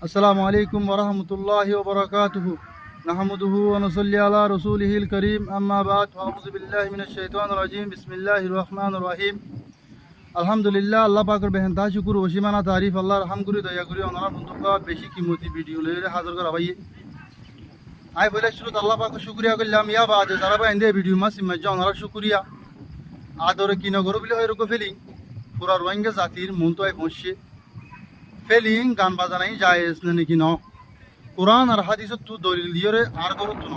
আসসালামু আলাইকুম ওয়া রাহমাতুল্লাহি ওয়া বারাকাতুহু নাহমাদুহু ওয়া নুসাল্লি আলা রাসূলিহিল কারীম আম্মা বা'দ আউযু বিল্লাহি মিনাশ শাইতানির রাজীম বিসমিল্লাহির রহমানির রহিম আলহামদুলিল্লাহ আল্লাহ পাকের বেহেনতা শুকর ও সীমানা তারিফ আল্লাহর হাম করি দয়া করি ওনার বন্ধুকা বেশি কিমতি ভিডিও লইরে হাজির করা ভাই আই বলে শুরু আল্লাহ পাকের শুকরিয়া করলাম ইয়া বাদ যারা ভাই এন্ডে ভিডিও মাস ইমাজ ওনার শুকরিয়া আদরে কি নগর বলে হয় রকম ফেলিং পুরা রোহিঙ্গা জাতির মন তো আই পৌঁছে ফেলিং গান বাজানাই জায়েজ নাকি ন কোরআন আর হাদিসত তু দলিল দিয়রে আর করত ন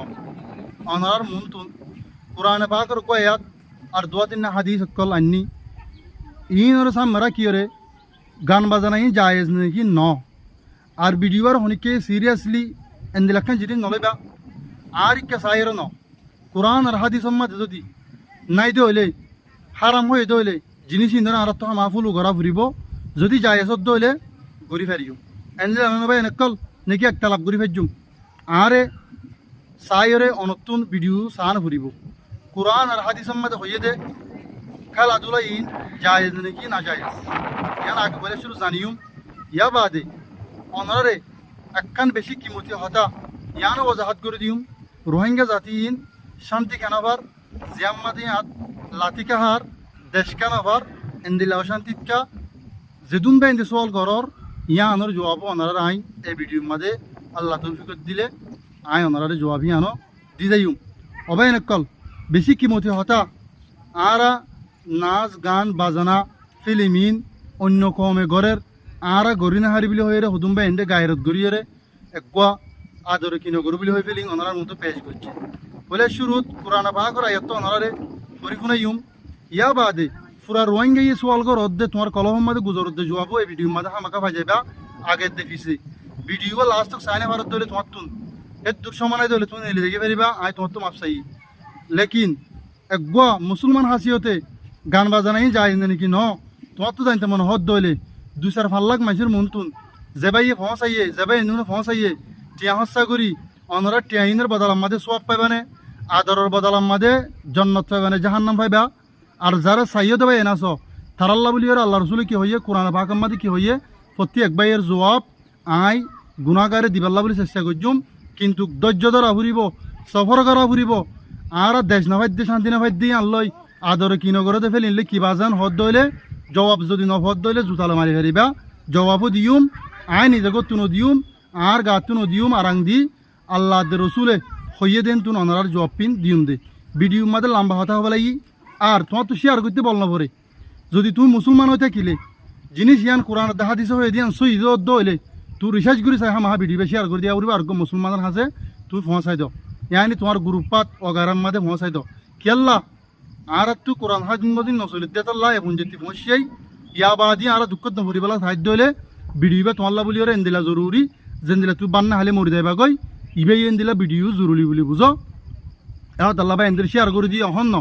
অনার মন তু কোরআন পাকের কয়াত আর দুয়া তিন হাদিস কল আননি ইন ওর সামরা কিয়রে গান বাজানাই জায়েজ নাকি ন আর ভিডিওর হনিকে সিরিয়াসলি এন্দিলাখান জিদি নলেবা আর ইকা সাইর ন কোরআন আর হাদিস সম্মাদ যদি নাই দইলে হারাম হয়ে দইলে জিনিস ইন্ধন আর তো মাহফুল গড়া ফুরিব যদি জায়েজত দইলে ঘুরি ফেরিও এনলে ভাই নকল নাকি একটা লাভ ঘুরি ফেরজুম আরে সাইরে অনতুন ভিডিও সান ফুরিব কোরআন আর হাদিস সম্মাদ হইয়ে দে খেলাধুলা ইন জায়েজ নাকি না জায়েজ ইয়ান আগে বলে শুরু জানিউম ইয়া বাদে অনারে একখান বেশি কিমতি হতা ইয়ান ওজাহাত করে দিউম রোহিঙ্গা জাতি ইন শান্তি কেনাবার জিয়াম্মাদিয়াত লাতিকাহার দেশ কেনাবার এন্দিলা অশান্তিকা যেদুন বেন্দে সোয়াল করর ইয়ানোর জবাব ওনারা আই এই ভিডিওর মাঝে আল্লাহ তৌফিক দিলে আই ওনারা জবাব ইয়ানো দি যাইম অবাই নকল বেশি কিমতি হতা আরা নাচ গান বাজানা ফিলিমিন অন্য কমে গড়ের আরা গড়ি না হারি বলে হয়ে রে হুদুম বেন্দে গায়রত গড়িয়ে রে একবা আদরে কিনো গরু বলে হয়ে ফেলিং ওনার মতো পেশ করছে বলে শুরুত কোরআন পাক করা এত ওনারে পরিফুনাইম ইয়া বাদে পুরা রোহিঙ্গা ইয়ে সোয়াল কর অদ্দে তোমার কলহম মাঝে গুজর দে জবাব এই ভিডিও মাঝে হামাকা ভাজাইবা আগের দে ফিসে ভিডিও লাস্ট তক সাইনে ভারত দলে তোমার তুন এর দূর সমানায় দলে তুমি এলে দেখে ফেরিবা আয় তোমার তো মাপসাই লেকিন একবা মুসলমান হাসিয়তে গান বাজানাই যায় নাকি ন তোমার তো জানতে মনে হদ দলে 2-4 লাখ মানুষের মন তুন যেবাইয়ে ফসাইয়ে যেবাই নুনে ফসাইয়ে টিয়া হস্যা করি অনরা টিয়াইনের বদলাম মাঝে সোয়াব পাইবানে আদরের বদলাম মাঝে জন্নত পাইবানে জাহান্নাম পাইবা আর যারা সাইয় দেবে এনাস তারাল্লা বলি আল্লাহ রসুল কি হইয়ে কোরআন পাকাম মাঝে কি হইয়ে প্রতি একবাইয়ের জবাব আই গুণাগারে দিবাল্লা বলে চেষ্টা করছুম কিন্তু ধৈর্য ধরা ফুরিব সফর করা ফুরিব আর দেশ না ভাই শান্তি না ভাই দিয়ে আনলই আদরে কি নগরতে ফেলিলে কি বাজান হদ দইলে জবাব যদি নফদ দইলে জুতালে মারি ফেরিবা জবাবও দিউম আই নিজেকে তুনো দিউম আর গা তুনো দিউম আরাং দি আল্লাহ রসুলে হইয়ে দেন তুন অনার জবাব পিন দিউম দে ভিডিও মাঝে লম্বা হতা হবা লাগি আর তোমার তো শেয়ার করতে বল না পরে যদি তুমি মুসলমান হয়ে থাকিলে জিনিস ইয়ান কোরআন দেখা দিছে হয়ে দিয়ান সই দইলে তুই রিসার্চ করি চাই হা ভিডিও শেয়ার করে দিয়া উড়িবা আর মুসলমানের হাসে তুই পৌঁছাই দাও ইয়ানি তোমার গ্রুপাত অগারার মাঝে পৌঁছাই দাও কেল্লা আর তুই কোরআন হাজ দিন নচলে দেতাল্লাহ এখন যেতে পৌঁছাই ইয়া বাদি আর দুঃখত নভরিবেলা সাহায্য হইলে ভিডিও তোমাল্লা বলি ওরা এন্দিলা জরুরি যেন দিলা তুই বান্না হালে মরি যাইবা গই ইবে এন্দিলা ভিডিও জরুরি বলি বুঝো এও তাল্লা বা এন্দিল শেয়ার করে দিয়ে অহন ন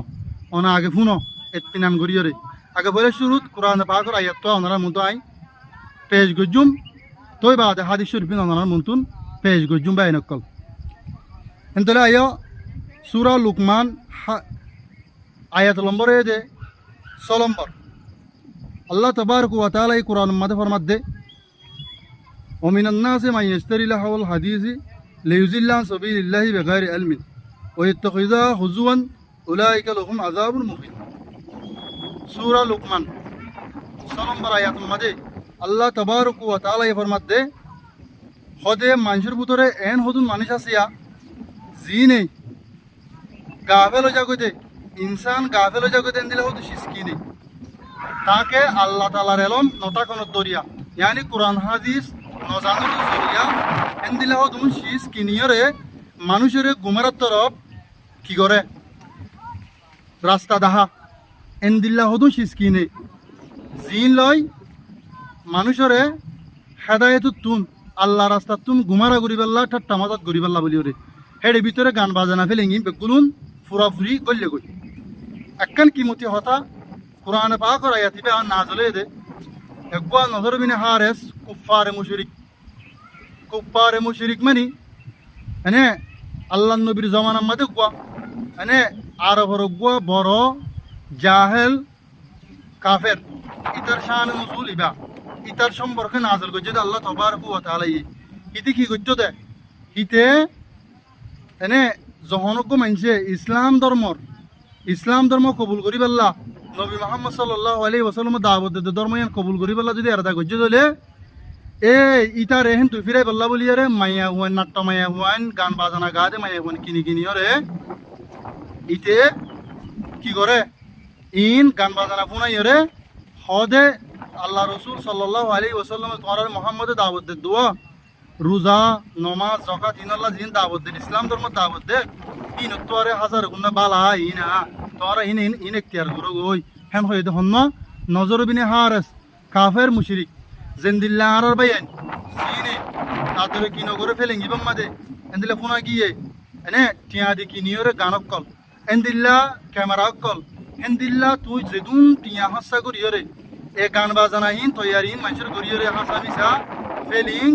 অনা আগে ফুনো এতপিনান গড়িয়রে আগে বলে শুরুত কোরআন পাকের আয়াত তো ওনার মতো আই পেশ গজুম তোই বাদে হাদিস শরীফিন ওনার মতন পেশ গজুম বাই নকল এন্তলে আয় সূরা লুকমান আয়াত নম্বর এ দে 6 নম্বর আল্লাহ তাবারক ওয়া তাআলা এই কোরআন মাঝে ফরমাত দে ওমিনান নাসি মান ইশতারি লাহুল হাদিসি লিয়ুজিল্লা আন সাবিলিল্লাহি বিগাইরি ইলমিন ওয়া ইয়াত্তাখিযা হুজুয়ান উলাইকা লাহুম আযাবুন মুহিন সূরা লুকমান 6 নম্বর আয়াতের মাঝে আল্লাহ তাবারক ওয়া তাআলা ফরমাত দে হদে মানুষের ভিতরে এন হদুন মানুষ আসিয়া জিনে গাফেল জগতে ইনসান গাফেল জগতে দিলে হদু শিসকি নেই তাকে আল্লাহ তাআলার এলম নতা কোন দরিয়া ইয়ানি কোরআন হাদিস নজানুল জরিয়া এন্দিলে হদু শিসকি নিয়রে মানুষের গুমার তরফ কি করে রাস্তা দাহা এন্দিল্লা হদু শিসকিনে জিন লয় মানুষরে হেদায়েত তুন আল্লাহ রাস্তা তুম গুমারা গরিবাল্লা ঠাট্টা মাজাত গরিবাল্লা বলি ওরে হেডে ভিতরে গান বাজানা ফেলেঙ্গি বেগুলুন ফুরাফুরি গল্লে গই একখান কিমতি হতা কোরআন পাক আয়াতিবে আর না জ্বলে দে একবা নজর বিনে হারেস কুফারে মুশরিক মানি এনে আল্লাহ নবীর জমানার মাঝে গুয়া এনে আরবর গুয়া বড় জাহেল কাফের ইতার শান মুসুল ইবা ইতার সম্পর্কে নাজল করছে আল্লাহ তাবারক ওয়া তাআলা হিতে কি করছো দে হিতে এনে জহনজ্ঞ মানছে ইসলাম ধর্ম কবুল করি পাল্লা নবী মোহাম্মদ সাল্লাল্লাহু আলাইহি ওয়াসাল্লাম দাওয়াত দে ধর্ম ইয়ান কবুল করি পাল্লা যদি আরদা করছে দলে এ ইতা রেহেন তুই ফিরাই পাল্লা বলি আরে মাইয়া হুয়ান নাট্য মাইয়া হুয়ান গান বাজানা গা দে মাইয়া হুয়ান কিনি কিনি ওরে ইতে কি করে ইন গান বাজানা ফুনাই ওরে হদে আল্লাহ রসুল সাল্লাল্লাহু আলাইহি ওয়াসাল্লাম তোমার মোহাম্মদ দাওয়াত দে দোয়া রোজা নমাজ যাকাত ইনাল্লাহ জিন দাওয়াত দে ইসলাম ধর্ম দাওয়াত দে ইন তোরে হাজার গুণা বালা ইনা তোরা ইন ইন ইন এখতিয়ার করো ওই হেন হয়ে দে হন্ন নজর বিনে হারাস কাফের মুশরিক জেন্দিল্লা আরার বাইন সিনে তাদের কি নগরে ফেলেন গিবাম মাদে এন্দিলা ফোনা গিয়ে এনে টিয়া দি কি নিয়রে গানক কল এন্দিল্লা ক্যামেরা কল এন্দিল্লা তুই যেদুন টিয়া হাসা করিয়রে এ গান বাজানা ইন তৈয়ারিন মানুষের করিয়রে হাসা মিসা ফেলিং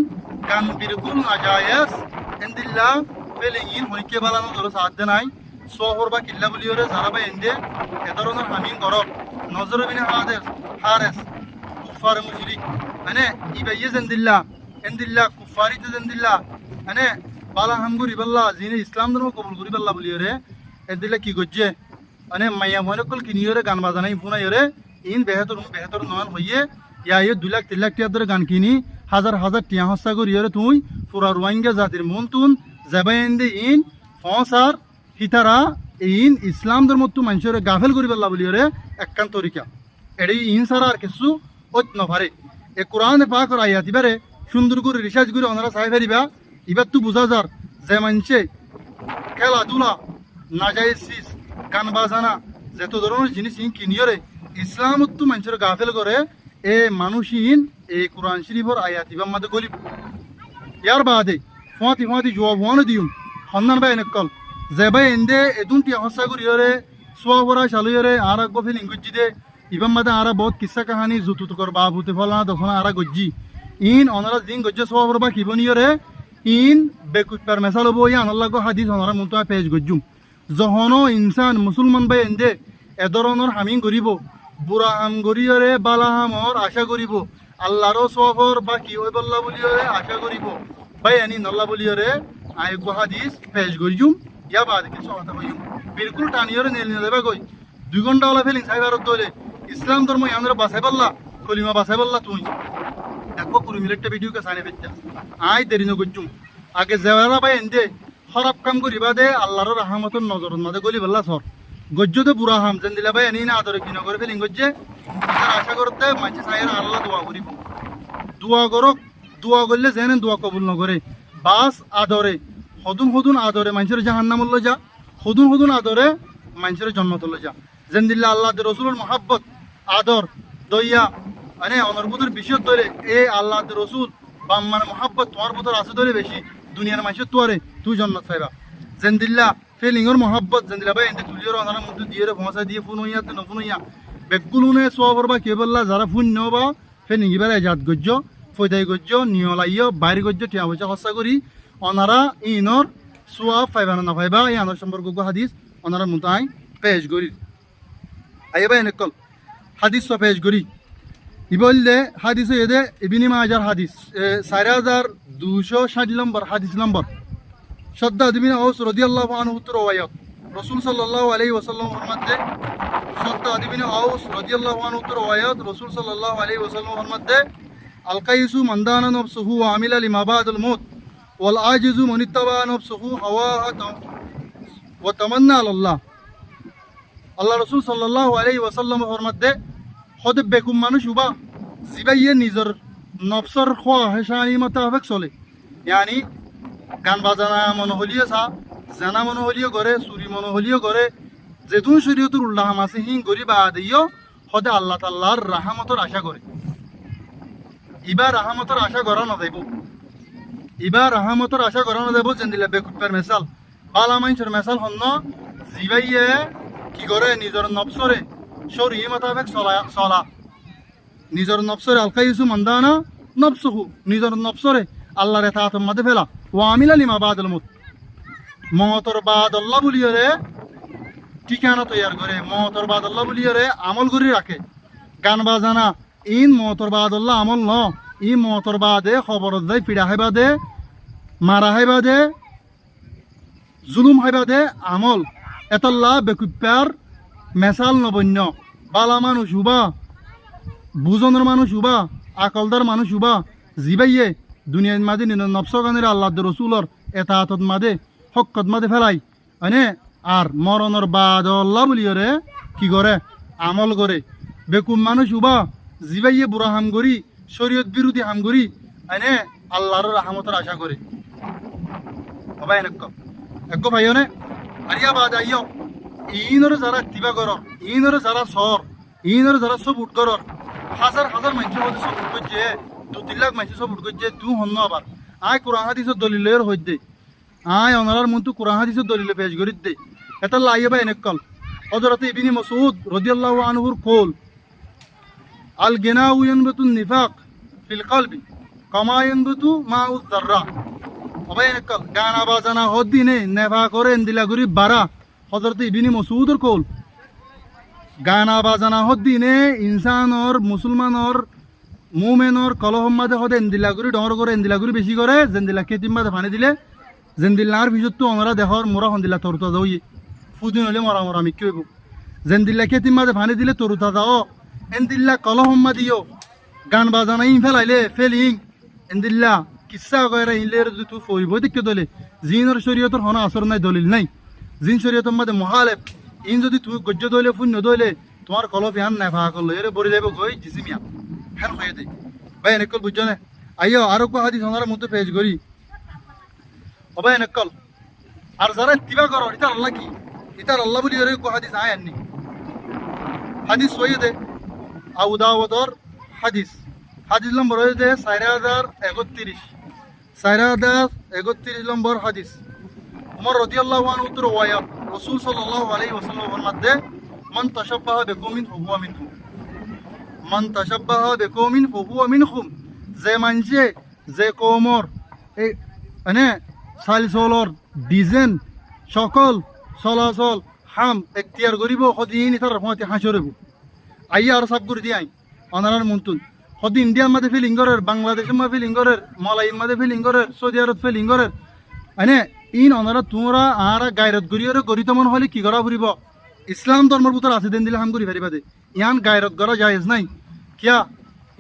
গান বিলকুল নাজায়েজ এন্দিল্লা ফেলিং ইন হইকে বালানো ধরো সাথ দে নাই শহর বা কিল্লা বলিয়রে যারা বা এন্দে এ ধরনের হামিং করক নজর বিনে হারেস কুফার মুশরিক মানে ইবাইয়ে জেন্দিল্লা এন্দিল্লা কুফারিতে জেন্দিল্লা মানে বালা হাম করি পাল্লা যিনি ইসলাম ধর্ম কবুল করি পাল্লা বলিয়রে এন্দিল্লা কি করছে মানে মাইয়া মনে কল কিনিয়রে গান বাজানাই ফুনাইরে ইন বেহতর নন হইয়ে ইয়া 2 লাখ 3 লাখ টিয়া ধরে গান কিনি হাজার হাজার টিয়া হস্তা করিয়রে তুই পুরা রোহিঙ্গা জাতির মন তুন যাবাইন্দে ইন ফসার হিতারা ইন ইসলাম ধর্ম তু মানুষের গাফেল করি পাল্লা বলিয়রে একখান তরিকা এডি ইন সারা আর কিছু অত নভারে এ কোরআনে পাক আর আয়াত ইবারে সুন্দর করে রিসার্চ করে ওনারা চাই ফেরিবা এবার তো বুঝা যার যে মানছে খেলাধুলা নাজায়েজ গান বাজানা যত ধরনের জিনিস ইন কিনিয়রে ইসলাম তো মানুষের গাফেল করে এ মানুষইন এই কোরআন শরীফর আয়াত ইবাম মাদে গলিব ইয়ার বাদে ফাতি জবাব ওয়ান দিউম হন্নান বাই নকল যে বাই এন্দে এদুন টি হসা করিয়রে সোয়াবরা চালুয়রে আর এক গফিল ইংগুজি দে ইবাম মাদে আর বহুত কিসসা কাহানি জুতু কর বাবুতে ফলানা দফনা আর গজ্জি ইন অনারা দিন গজ্জে সোয়াবর বা কিবনিয়রে ইন বেকুপার মেসাল হবো ইয়ান আল্লাহ হাদিস অনারা মুতা পেজ গজ্জুম যহনো ইনসান মুসলমান বাই এন্দে এ ধরনের হামিং করিব বুড়া হাম গরিয়রে বালা হামর আশা করিব আল্লাহরও সফর বা কি ওই বল্লা বলিয়রে আশা করিব বাই আনি নল্লা বলিয়রে আই গো হাদিস পেশ গরিজুম ইয়া বাদ কিছু কথা কইম বিলকুল টানিয়রে নেল নেবা কই 2 ঘন্টা ওলা ফেলিং সাইবারত দলে ইসলাম ধর্ম ইয়ানরে বাসাই বল্লা কলিমা বাসাই বল্লা তুই একো 20 মিনিটটা ভিডিও কে সাইনে ফেচ্চা আই দেরি ন গজুম আগে জেওয়ারা বাই এন্দে খারাপ কাম করিবা দে আল্লাহর রহমতের নজর মাদে গলি বল্লা সর গজ্জতে বুড়া হাম যেন দিলা ভাই এনি না আদরে কি নগরে ফেলিং গজ্জে আশা করতে মাঝে সাইয়ের আল্লাহ দোয়া করিব দোয়া করলে যেন দোয়া কবুল নগরে বাস আদরে হদুন আদরে মানুষের জাহান্নাম লই যা হদুন আদরে মানুষের জন্নত লই যা যেন দিল্লা আল্লাহ রসুলের মহাব্বত আদর দইয়া মানে অনর্বুদের বিষয় ধরে এ আল্লাহ রসুল বা মানে মহাব্বত তোমার ভিতর আছে ধরে বেশি দুনিয়ার মানুষের তোয়ারে তুই জন্নত পাইবা যেন দিল্লা ফেলিংর মহাব্বত জেন্দিলা ভাই এতে তুলিয়র অনারা মধ্যে দিয়ে ভমসা দিয়ে ফোন হইয়া তো নফোন হইয়া বেগুলুনে সোয়াবর বা কেবল্লা যারা ফোন নেবা ফেলিং এবারে জাত গজ্জ ফয়দাই গজ্জ নিয়লাইয় বাইরে গজ্জ টিয়া পয়সা খরচা করি অনারা ইনর সোয়াব ফাইবা না ফাইবা এই আনার সম্পর্ক হাদিস অনারা মুতাই পেশ করি আইবা এনেকল হাদিস পেশ করি ইবললে হাদিস এদে ইবনে মাজার হাদিস 4260 নম্বর হাদিস নম্বর شداد بن أوس رضي الله عنه روايات رسول صلى الله عليه وسلم فرماتے شداد بن أوس رضي الله عنه روايات رسول صلى الله عليه وسلم فرماتے القيس من دان نفسه وعمل لما بعد الموت والعاجز من اتبع نفسه هواه وتمنى على الله আল্লাহ রসুল সাল্লাল্লাহু আলাইহি ওয়াসাল্লাম ফরমাতে খোদ বেকুম মানুষ উবা জিবাইয়ে নিজের নফসর খোয়া হেসানি মোতাবেক চলে ইয়ানি গান বাজানা মনোহলীয় চা জানা মনোহলীয় করে চুরি মনোহলীয় করে যেদুন শরীয়তুর উল্লাহ আছে হিং করি বা দিও খোদে আল্লাহ তাআলার রাহমতর আশা করে ইবার রাহমতর আশা করা না যাইব ইবার রাহমতর আশা করা না যাইব যেন বেকুপার মেসাল বালা মানুষের মেসাল হন্ন জিবাইয়ে কি করে নিজের নফসরে শরী মোতাবেক চলা নিজের নফসরে আলকাইসু মন্দানা নফসহু নিজের নফসরে আল্লাহর এতাআতের মধ্যে ফেলা ওয়া আমিলা লিমা বাদাল মুত মওতর বাদ আল্লাহ বলিয়রে ঠিকানা তৈয়ার করে মওতর বাদ আল্লাহ বলিয়রে আমল করে রাখে গান বাজানা ইন মওতর বাদ আল্লাহ আমল ন ই মওতর বাদে খবর দেয় পিড়া হেবা দে মারা হাইবা দে জুলুম হাইবা দে আমল এতল্লা বেকুপ্যার মেসাল নবন্য বালা মানুষ হুবা বুজনের মানুষ হুবা আকলদার মানুষ হুবা জিবাইয়ে দুনিয়ার মাঝে নবসগানের আল্লাহ রসুলর এটা হাতত মাদে হকত মাদে ফেলাই মানে আর মরণর বাদ আল্লাহ বলিয়রে কি করে আমল করে বেকুম মানুষ হুবা জিবাইয়ে বুড়া হাম করি শরীয়ত বিরোধী হাম করি এনে আল্লাহর রাহমতের আশা করে হবাই এক ভাইয়নে আরিয়া বাদ আইয় ইনর যারা তিবা কর ইনর যারা সর ইনর যারা সব উঠ কর হাজার হাজার মানুষ হতে সব উঠ করছে 2-3 লাখ মানুষ সব উঠ করছে তুই হন আবার আয় কোরআন হাদিসের দলিলের হইতে আয় অনারার মন তু কোরআন হাদিসের দলিলে পেশ করি দে এটা লাইয়ে বা এনেকল হযরত ইবনে মাসউদ রাদিয়াল্লাহু আনহুর কওল আল গিনাউ ইয়ানবাতু নিফাক ফিল কলবি কামা ইয়ানবাতু মাউয যাররা হবাই এনেকল গানা বাজানা হদিনে নেফা করে এন্দিলা গরি বারা হযরত ইবনে মাসউদর কওল গানা বাজানা হদিনে ইনসানর মুসলমানর মুমেনর কলহম মাঝে হদে এন্দিলা গরি ডর করে এন্দিলা গরি বেশি করে জেন্দিলা কেতিম মাঝে পানি দিলে জেন্দিল্লার ভিজত তো ওনারা দেখর মোরা হন্দিল্লা তরুতা যাওই ফুদিন হলে মরা মরা আমি কেব জেন্দিল্লা কেতিম মাঝে পানি দিলে তরুতা যাও এন্দিল্লা কলহম মা দিও গান বাজানা ইন ফেলাইলে ফেলিং এন্দিল্লা কিসা কয়রা ইলের যদি তুই ফইব দেখতে দলে জিনর শরীয়তর হনা আসর নাই দলিল নাই জিন শরীয়তর মাঝে মহালেফ ইন যদি তুই গজ্য দইলে ফুন্য দইলে তোমার কলফ ইয়ান নাই ভা করলো এরে বড়ি যাইব গই জিসিমিয়া হ্যাঁ হয়ে দে ভাই এনেকল বুঝছো না আইও আরো কো হাদিস ওনার মধ্যে পেশ করি হবাই এনেকল আর যারা তিবা করো ইতার আল্লাহ কি ইতার আল্লাহ বলি এরে কো হাদিস আয় আননি হাদিস সৈয়দে আবু দাউদর হাদিস হাদিস নম্বর হইতে 4031 নম্বর হাদিস উমর রাদিয়াল্লাহু আনহু তো রওয়ায়াত রাসূল সাল্লাল্লাহু আলাইহি ওয়াসাল্লামের মধ্যে মান তাশাব্বাহা বিকওমিন ফাহুয়া মিনহুম মান তাশাব্বাহা বিকওমিন ফাহুয়া মিনহুম যে মানছে যে কওমর এই মানে সালসলর ডিজাইন সকল চলাচল হাম এখতিয়ার করিব সদিন ইতার রহমতে হাসরব আইয়া আর সাব করে দিয়াই অনারার মন্তুন সদি ইন্ডিয়ার মাঝে ফিলিং করের বাংলাদেশের মাঝে ফিলিং করের মালাইয়ের মাঝে ফিলিং করের সৌদি আরব ফিলিং করের মানে ইন অনারা তোমরা আর গায়রত করিয়রে গরিত মন হলে কি করা ফুরিব ইসলাম ধর্মের ভিতর আছে দেন দিলে হাম করি পারিবা দে ইয়ান গায়রত করা জায়েজ নাই কিয়া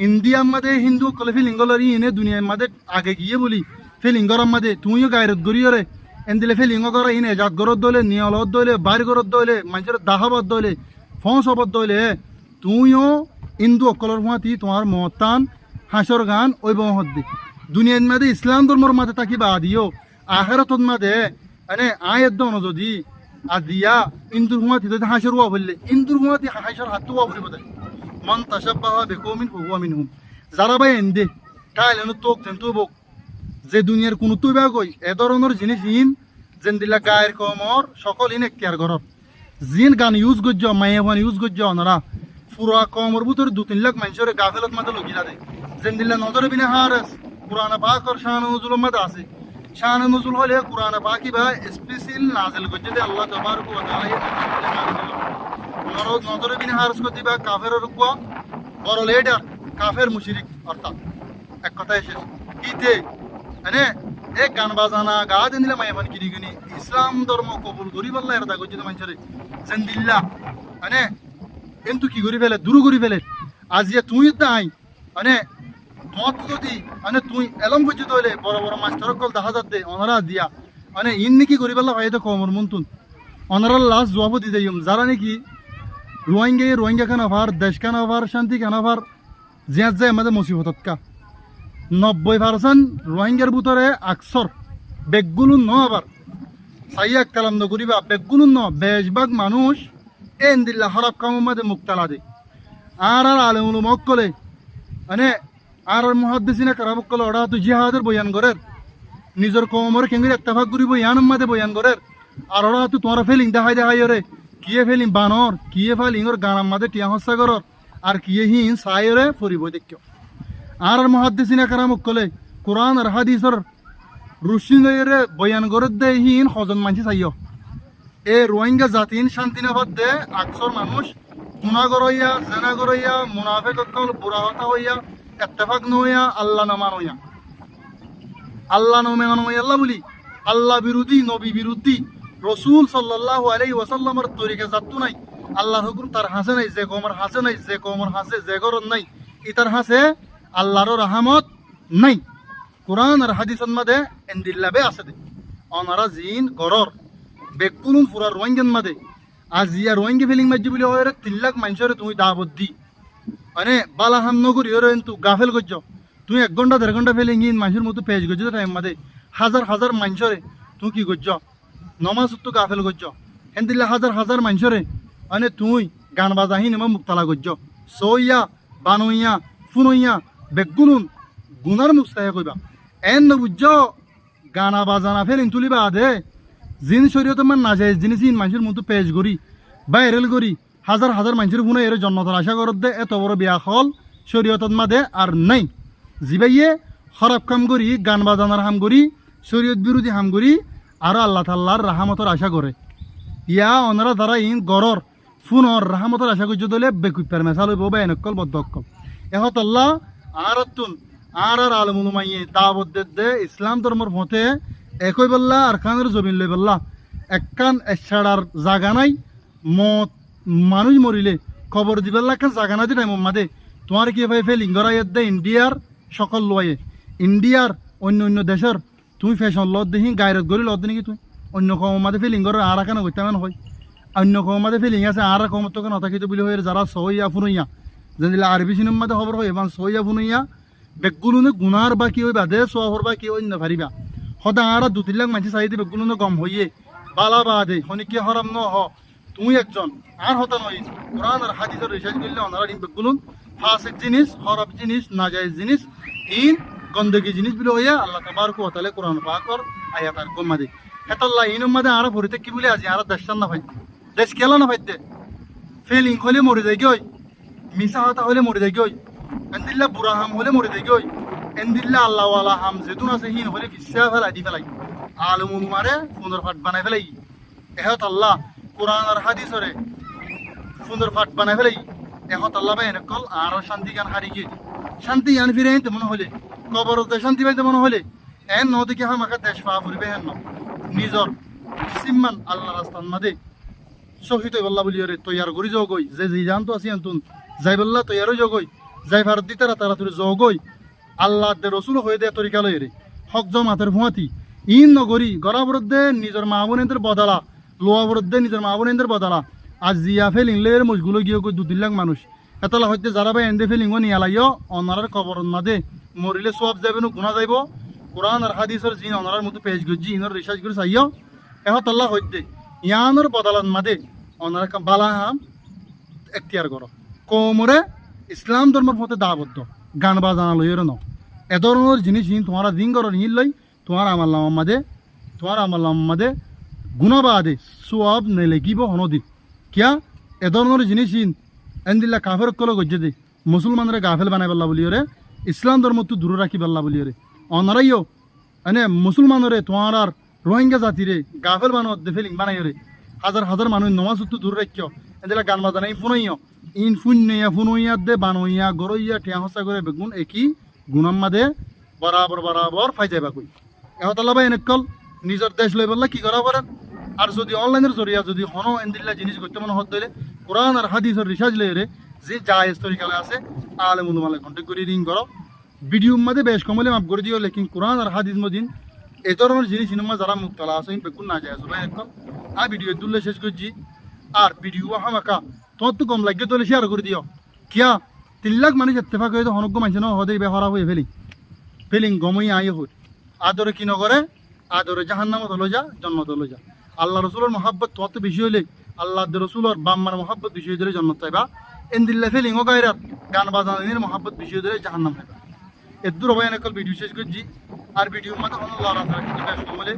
ইন্ডিয়ার মাঝে হিন্দু কলে ফিলিং করার ইনে দুনিয়ার মাঝে আগে গিয়ে বলি ফিলিং করার মাঝে তুমিও গায়রত করিয়রে এন্দিলে ফিলিং করা ইনে জাত গরত দইলে নিয়লত দইলে বাইর গরত দইলে মানুষের দাহাবত দইলে ফসবত দইলে তুমিও হিন্দু অকলর হুঁয়াতি তোমার মতান হাসর গান ওই বহত দি দুনিয়ার মাঝে ইসলাম ধর্মের মাঝে তাকি বা দিও আখেরাতর মাঝে মানে আয়ের দন যদি আদিয়া ইন্দুর হুঁয়াতি যদি হাসর হওয়া বললে ইন্দুর হুঁয়াতি হাসর হাত হওয়া বলিব দেয় মন তাশাব্বাহা বিকওমিন ফাহুয়া মিনহুম যারা ভাই এন্দে তাইলেনো তোক তেন বক যে দুনিয়ার কোনো তুইবা কই এ ধরনের জিনিস ইন যেন দিলা গায়ের কমর সকল ইন এখতিয়ার করর জিন গান ইউজ করছ মায়ে গান ইউজ করছ ওনারা পুরা কমর ভিতরে 2-3 লাখ মানুষের গাফেলত মাঝে লগিলা দেয় যেন দিলা নজরে বিনে হারেস কোরআন পাকর শান নজুল মাঝে আছে শান নজুল হলে কোরআন পাকি বা স্পেশাল নাজিল করছে যে আল্লাহ তাবারক ওয়া তাআলা নজরে বিনে হারেস করতে বা কাফের রুকুয়া বড় লিডার কাফের মুশরিক অর্থাৎ এক কথায় শেষ ইতে মানে এক গান বাজানা গা দেন দিলে মায়াবান কিনি কিনি ইসলাম ধর্ম কবুল করি বললা এর দাগো যদি মানুষের যেন দিল্লা মানে কিন্তু কি করি ফেলে দূর করি ফেলে আজ যে তুই নাই মানে মত যদি মানে তুই এলম পর্যন্ত হইলে বড় বড় মাস্টার কল দেখা যাতে ওনারা দিয়া মানে ইন নাকি করি ফেলা হয় তো কমর মন্তুন ওনারা লাস্ট জবাব দি দেয় যারা নাকি রোহিঙ্গা খান আভার দেশ খান আভার শান্তি খান আভার জিয়াত যায় আমাদের মুসিবতত কা 90% রোহিঙ্গার ভিতরে আকসর বেগগুলো ন আবার সাইয়া কালাম নগরিবা বেগগুলো ন বেশভাগ মানুষ এন্দিল্লা হরব কামের মধ্যে মুক্তালা দে আর আলেমুল মক্কলে মানে আর মুহাদ্দিসিনা কারামক্কলে ওরা তো জিহাদের বয়ান করের নিজের কমরে কেঙ্গির ইত্তেফাক করিব ইয়ানের মধ্যে বয়ান করের আর ওরা তো তোমার ফিলিং দেখাই রে কিয়ে ফিলিং বানর কিয়ে ফিলিং ওর গানার মধ্যে টিয়া হস্যা করর আর কিয়ে হিন সাইরে ফরিব দেখ আর মুহাদ্দিসিনা কারামক্কলে কোরআন আর হাদিসের রুশিনরে বয়ান করে দে হিন হজন মানছি চাইও এ রোহিঙ্গা জাতিন শান্তি নাবাদ দে আকসর মানুষ গুনাহ করইয়া জানা করইয়া মুনাফিক কল বুড়া হতা হইয়া ইত্তেফাক নইয়া আল্লাহ না মানইয়া আল্লাহ নমে আল্লাহ বলি আল্লাহ বিরোধী নবী বিরোধী রসুল সাল্লাল্লাহু আলাইহি ওয়াসাল্লামের তরিকা জাতু নাই আল্লাহর হুকুম তার হাসে নাই যে কমর হাসে নাই যে কমর হাসে যে গরর নাই ইতার হাসে আল্লাহর রহমত নাই কোরআন আর হাদিসের মধ্যে এন্দিল্লাবে আছে দে অনারা জিন গরর বেকুলুন পুরা রোহিঙ্গান মধ্যে আজ ইয়া রোহিঙ্গা ফিলিং মাঝে বলে হয় 3 লাখ মানুষের তুমি দাবত দি মানে বালাহাম নগরী ওর কিন্তু গাফেল করছ তুই 1 ঘন্টা 1.5 ঘন্টা ফেলিং ইন মানুষের মতো পেজ করছ টাইম মধ্যে হাজার হাজার মানুষরে তুই কি করছ নমাজ তো গাফেল করছ এন্দিল্লা হাজার হাজার মানুষরে মানে তুই গান বাজাহি নেমা মুক্তালা করছ সইয়া বানুইয়া ফুনইয়া বেগুলুন গুনার মুস্তাহে কইবা এন বুঝছ গানা বাজানা ফেলিং তুলিবা আদে জিন শরীয়ত মান না যায় জিনিস ইন মানুষের মতো পেজ করি ভাইরাল করি হাজার হাজার মানুষের গুণে এর জন্নতর আশা করত দে এত বড় বিয়া হল শরীয়তত মাদে আর নাই জিবাইয়ে খারাপ কাম করি গান বাজানার হাম করি শরীয়ত বিরোধী হাম করি আর আল্লাহ তাল্লাহর রাহামতর আশা করে ইয়া অনারা দ্বারা ইন গরর ফুনর রাহামতর আশা করছে দলে বেকুপার মেশাল হইব বা এনেকল বদ্ধকল এহত আল্লাহ আরাতুন আর আলমুলুমাইয়ে দাওয়াত দে ইসলাম ধর্মর মতে একই বললা আর খানের জমিন লই বললা একখান এছাড়ার জাগা নাই মত মানুষ মরিলে খবর দিবেল্লা একখান জাগা নাই টাইম মাদে তোমার কি ভাই ফেলিং গড়াইয়ের দে ইন্ডিয়ার সকল লয়ে ইন্ডিয়ার অন্য অন্য দেশের তুমি ফ্যাশন লত দেখি গায়রত গড়ি লত নাকি তুই অন্য কম মাদে ফিলিং করে আর কেন করতে হয় অন্য কম মাদে ফিলিং আছে আর কম তোকে নথাকিত বলে হয়ে যারা সইয়া ফুনইয়া যেদিন আরবি সিনেমা মাদে খবর হয় এবং সইয়া ফুনইয়া বেগুলো গুনার বা কি হই বাদে সোয়াফর বা কি অন্য ভারিবা সদা আর 2-3 লাখ মানুষ চাই দিবে বেগুলো গম হইয়ে বালা বাদে শনিকে হরাম ন হ তুই একজন আর হতা নয় কোরআন আর হাদিসের রিসার্চ করলে ওনারা বেগুলো ফাসিক জিনিস খারাপ জিনিস নাজায়েজ জিনিস ইন গন্দগি জিনিস বলে হইয়া আল্লাহ তাবারক ওয়া তাআলা কোরআন পাকর আয়াত আর গমাদে হেতাল্লাহ ইন মধ্যে আর ভরিতে কি বলে আজি আর দেশান না ভাই দেশ কেলা না ভাইতে ফেলিং হলে মরে যায় গই মিসা হতা হলে মরে যায় গই এন্দিল্লা বুড়া হাম হলে মরে যায় গই এন্দিল্লা আল্লাহ ওয়ালা হাম যেতুন আছে হিন হলে ফিসা ফেলাই দি ফেলাই আলমুল মারে সুন্দর ফাট বানাই ফেলাই এহত আল্লাহ কোরআন আর হাদিসরে সুন্দর ফাট বানাই ফেলাই এহত আল্লাহ ভাই এনেকল আর শান্তি গান হারি গিয়ে শান্তি আন ফিরে আনতে মনে হলে কবরতে শান্তি পাইতে মনে হলে এন নদী কি আমাকে দেশ পা ফুরিবে হেন নিজর সিম্মান আল্লাহ রাস্তান মাদে শহীদ বল্লা বলি রে তৈয়ার করি যোগই যে জি জান তো আছি আন্তুন যাই বল্লা তৈয়ারও যোগই যাই ভারত দি তারা তুই যোগই আল্লাহ দে রসুল হয়ে দে তরিকা লই রে হক জমাতের ভুয়াতি ইন নগরী গড়া বরদে নিজের মা বোনেদের বদলা লোয়া বরদে নিজের মা বোনেদের বদলা আজ জিয়া ফেলিং লের মজগুলো গিয়ে 2-3 লাখ মানুষ এতলা হইতে যারা ভাই এন্দে ফেলিং নিয়ে আলাইও অনারার কবর মাদে মরিলে সব যাবে না গুণা যাইব কোরআন আর হাদিসের জিন অনারার মতো পেজ গজি ইনর রিসার্চ করে চাইও এহত আল্লাহ হইতে ইয়ানোর বদলান মাদে অনারা বালা হাম এখতিয়ার করো কোমরে ইসলাম ধর্মের মতে দাবদ্ধ গান বাজানা লইয়ের ন এ ধরনের জিনিস তোমারা দিন করো নিল লই তোমার আমার মাদে গুণাবাদে সোয়াব নেলেগিব হনদিন কিয়া এ ধরনের জিনিস এন্দিল্লা কাফের কল গজ্জে দে মুসলমানরে গাফেল বানাই পাল্লা বলি রে ইসলাম ধর্ম তো দূরে রাখি পাল্লা বলি রে অনারাইও এনে মুসলমানরে তোমার আর রোহিঙ্গা জাতিরে গাফেল বানাও দে ফেলিং বানাই রে হাজার হাজার মানুষ নমাজ তো দূরে রাখিও এদিলা গান বাজানাই ফুনইও ইন ফুনইয়া দে বানইয়া গরইয়া ঠেয়া হসা করে বেগুন একই গুণাম মাদে বরাবর ফাই যাইবা কই এহতাল্লা ভাই এনেকল নিজের দেশ লই বললা কি করা পারেন আর যদি অনলাইনের জরিয়া যদি হন এন্দিল্লা জিনিস করতে মনে হত দিলে কোরআন আর হাদিসের রিসার্চ লই রে যে জায়েজ তরিকালে আছে আলেমুল মালে কন্টাক্ট করে রিং করো ভিডিও মধ্যে বেশ কমলে মাপ করে দিও লেকিন কোরআন আর হাদিস মদিন এই ধরনের জিনিস সিনেমা যারা মুক্তলা আছে বেগুন না যায় ভাই এনেকল আর ভিডিও দুললে শেষ করছি আর ভিডিও হামাকা তোমার তো কম লাগে তোলে শেয়ার করে দিও কিয়া 3 লাখ মানুষ ইত্তেফাক হয়ে তো হনজ্ঞ মানুষ ন হদে বেহরা হয়ে ফেলিং গমই আই হই আদরে কি নগরে আদরে জাহান্নামত হলো যা জন্নত হলো যা আল্লাহ রসুলের মহাব্বত তোমার তো বেশি হইলে আল্লাহ রসুলের বাম্মার মহাব্বত বেশি হয়ে দিলে জন্নত পাইবা এন্দিল্লা ফেলিং ও গায়রাত গান বাজানের মহাব্বত বেশি হয়ে দিলে জাহান্নাম পাইবা এদুর ভাই এনেকল ভিডিও শেষ করছি আর ভিডিও মধ্যে আল্লাহ বেশ কমলে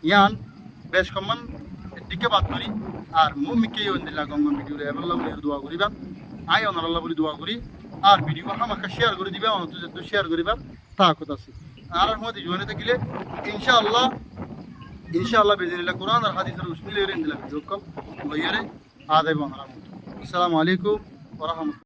ইয়ান বেশ কমান দিকে বাদ করি আর মুমিকে এন্দিল্লা গঙ্গন ভিডিও আল্লাহ বলে দোয়া করিবা আই অনার আল্লাহ বলে দোয়া করি আর ভিডিও আমাকে শেয়ার করে দিবা অনত যেহেতু শেয়ার করিবার তা কথা আছে আর মধ্যে জোয়ানে থাকিলে ইনশাআল্লাহ বেদিনিল্লাহ কোরআন আর হাদিসের উসমিলে এন্দিল্লা ভিডিও কল লইয়ারে আদাই বানালাম আসসালামু আলাইকুম ওয়া রাহমাতুল্লাহ।